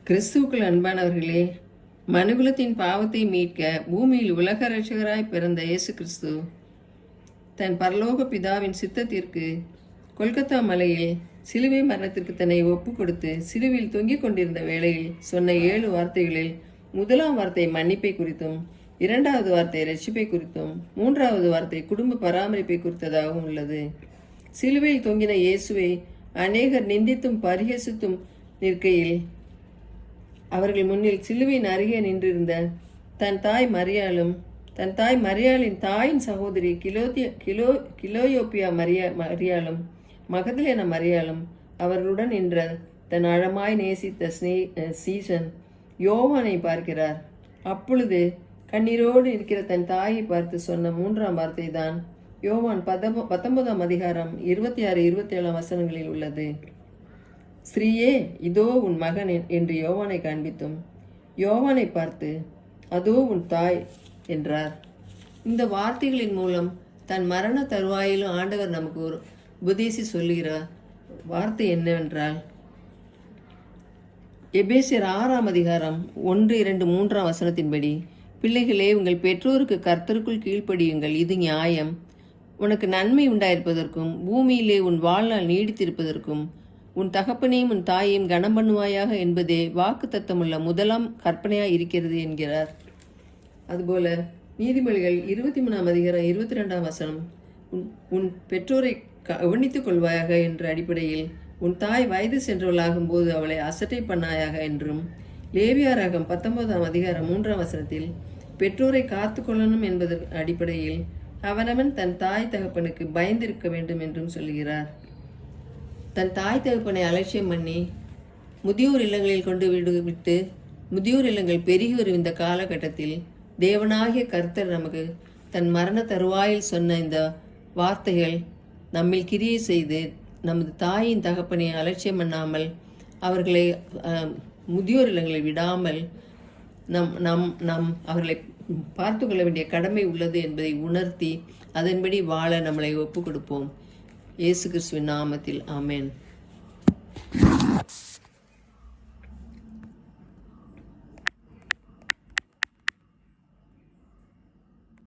கிறிஸ்துவுக்குள் அன்பானவர்களே, மனுகுலத்தின் பாவத்தை மீட்க பூமியில் உலக ரட்சகராய் பிறந்த இயேசு கிறிஸ்து தன் பரலோக பிதாவின் சித்தத்திற்கு கொல்கத்தா மலையில் சிலுவை மரணத்திற்கு தன்னை ஒப்பு கொடுத்து சிலுவையில் தொங்கிக் கொண்டிருந்த வேளையில் சொன்ன 7 வார்த்தைகளில் முதலாம் வார்த்தை மன்னிப்பை குறித்தும், 2வது வார்த்தை ரட்சிப்பை குறித்தும், 3வது வார்த்தை குடும்ப பராமரிப்பை குறித்ததாகவும் உள்ளது. சிலுவையில் தொங்கின இயேசுவை அநேகர் நிந்தித்தும் பரிகசித்தும் நிற்கையில் அவர்கள் முன்னில் சிலுவையின் அருகே நின்றிருந்த தன் தாய் மரியாளின் தாயின் சகோதரி கிலோயோப்பியா மரியாளும் மகதலேனா மரியாளும் அவர்களுடன் நின்ற தன் ஆழமாய் நேசித்த சீசன் யோவானை பார்க்கிறார். அப்பொழுது கண்ணீரோடு இருக்கிற தன் தாயை பார்த்து சொன்ன 3ஆம் வார்த்தை தான் யோவான் 19ஆம் அதிகாரம் 26, 27 வசனங்களில் உள்ளது. ஸ்ரீயே, இதோ உன் மகன் என்று யோவானை காண்பித்தும் யோவானை பார்த்து அதோ உன் தாய் என்றார். இந்த வார்த்தைகளின் மூலம் தன் மரண தருவாயிலும் ஆண்டவர் நமக்கு ஒரு உபதேசி சொல்லுகிறார். வார்த்தை என்னவென்றால், எபேசியர் 6ஆம் அதிகாரம் 1, 2, 3ஆம் வசனத்தின்படி, பிள்ளைகளே, உங்கள் பெற்றோருக்கு கர்த்தருக்குள் கீழ்ப்படியுங்கள், இது நியாயம். உனக்கு நன்மை உண்டாயிருப்பதற்கும் பூமியிலே உன் வாழ்நாள் நீடித்திருப்பதற்கும் உன் தகப்பனையும் உன் தாயையும் கனம் பண்ணுவாயாக என்பதே வாக்கு தத்தமுள்ள முதலாம் கற்பனையாய் இருக்கிறது என்கிறார். அதுபோல நீதிமொழிகள் 23ஆம் அதிகாரம் 22ஆம் வசனம், உன் பெற்றோரை கவனித்துக் கொள்வாயாக என்ற அடிப்படையில் உன் தாய் வயது சென்றவளாகும் போது அவளை அசட்டை பண்ணாயாக என்றும், லேவியாராகம் 19ஆம் அதிகாரம் 3ஆம் வசனத்தில் பெற்றோரை காத்து கொள்ளணும் என்பதன் அடிப்படையில் அவனவன் தன் தாய் தகப்பனுக்கு பயந்திருக்க வேண்டும் என்றும் சொல்கிறார். தன் தாய் தகப்பனை அலட்சியம் பண்ணி முதியோர் இல்லங்களில் கொண்டு விட்டு முதியோர் இல்லங்கள் பெருகி வரும் இந்த காலகட்டத்தில் தேவனாகிய கர்த்தர் நமக்கு தன் மரண தருவாயில் சொன்ன இந்த வார்த்தைகள் நம்மில் கிரியை செய்து நமது தாயின் தகப்பனை அலட்சியம் பண்ணாமல் அவர்களை முதியோர் இல்லங்களில் விடாமல் அவர்களை பார்த்து கொள்ள வேண்டிய கடமை உள்ளது என்பதை உணர்த்தி அதன்படி வாழ நம்மளை ஒப்பு கொடுப்போம். இயேசு கிறிஸ்துவின் நாமத்தில் ஆமென்.